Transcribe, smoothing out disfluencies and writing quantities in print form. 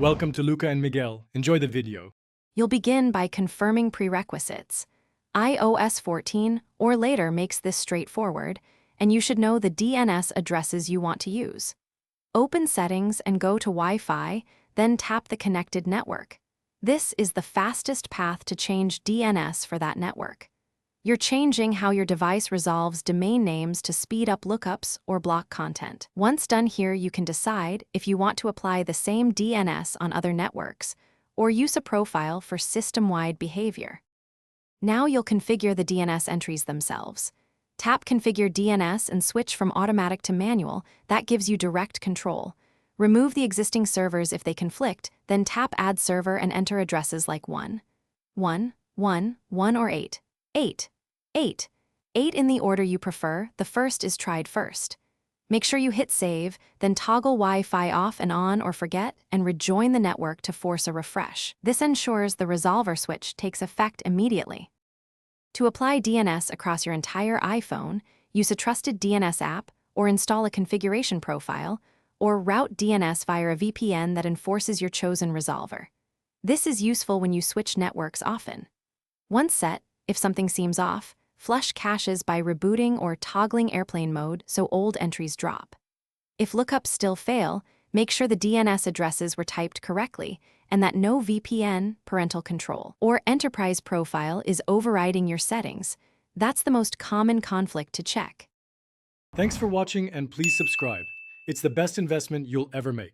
Welcome to Luca and Miguel. Enjoy the video. You'll begin by confirming prerequisites. iOS 14 or later makes this straightforward, and you should know the DNS addresses you want to use. Open Settings and go to Wi-Fi, then tap the connected network. This is the fastest path to change DNS for that network. You're changing how your device resolves domain names to speed up lookups or block content. Once done here, you can decide if you want to apply the same DNS on other networks or use a profile for system-wide behavior. Now you'll configure the DNS entries themselves. Tap Configure DNS and switch from automatic to manual. That gives you direct control. Remove the existing servers if they conflict, then tap Add Server and enter addresses like 1, 1, 1, 1 or 8. 8. 8 in the order you prefer. The first is tried first. Make sure you hit Save, then toggle Wi-Fi off and on or forget, and rejoin the network to force a refresh. This ensures the resolver switch takes effect immediately. To apply DNS across your entire iPhone, use a trusted DNS app, or install a configuration profile, or route DNS via a VPN that enforces your chosen resolver. This is useful when you switch networks often. Once set, if something seems off, flush caches by rebooting or toggling airplane mode so old entries drop. If lookups still fail, make sure the DNS addresses were typed correctly and that no VPN, parental control, or enterprise profile is overriding your settings. That's the most common conflict to check. Thanks for watching and please subscribe. It's the best investment you'll ever make.